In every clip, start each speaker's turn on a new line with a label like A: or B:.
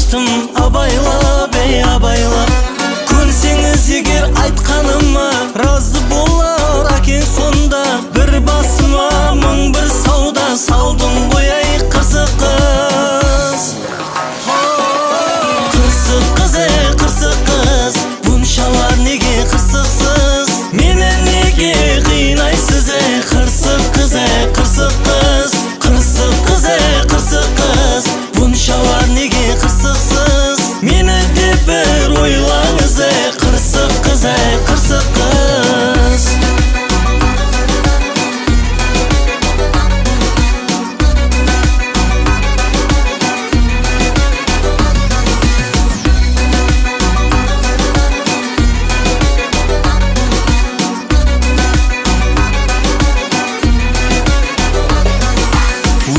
A: açtım abayla bey abayla. Kөнсеңіз егер айтқаныма разы болар әкең сонда. Bir басыма мың бір сауда салдың ғой ай қырсық қыз. Қырсық қыз қырсық қыз, бұншалар неге қырсықсыз? Мені неге қинайсыз қырсық қыз қырсық қыз. Қырсық қыз қырсық қыз, бұншалар неге қырсықсыз? Мені де бір ойлаңыз қырсық қыз қырсық қыз.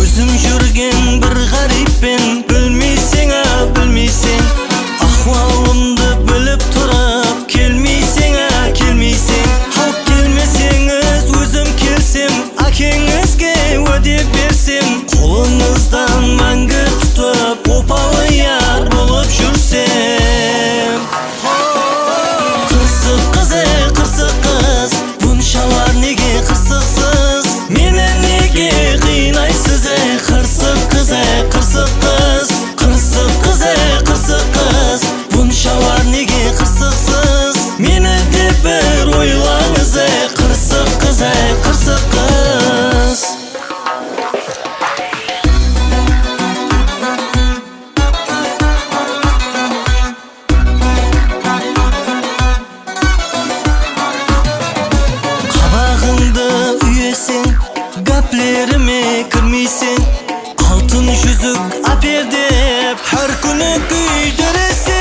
A: Өзім жүрген бір ғариппен, білмейсің білмейсің, ахуалымды біліп тұрып келмейсің келмейсің. Ал келмесеңіз өзім келсем, әкеңізге уәде берсем, қолыңыздан мәңгі тұтып опалы яр болып жүрсем. Қырсық қыз қырсық қыз, бұншалар неге қырсықсыз? Мені неге қинайсыз қырсық қыз қырсық қыз. Қырсық қыз қырсық қыз, бұншалар неге қырсықсыз? Мені де бір ойлаңыз қырсық қыз қырсық қыз. Қабағыңды үйесің, гәплеріме кірмейсің, алтын жүзік апер деп әр күні күйдіресің.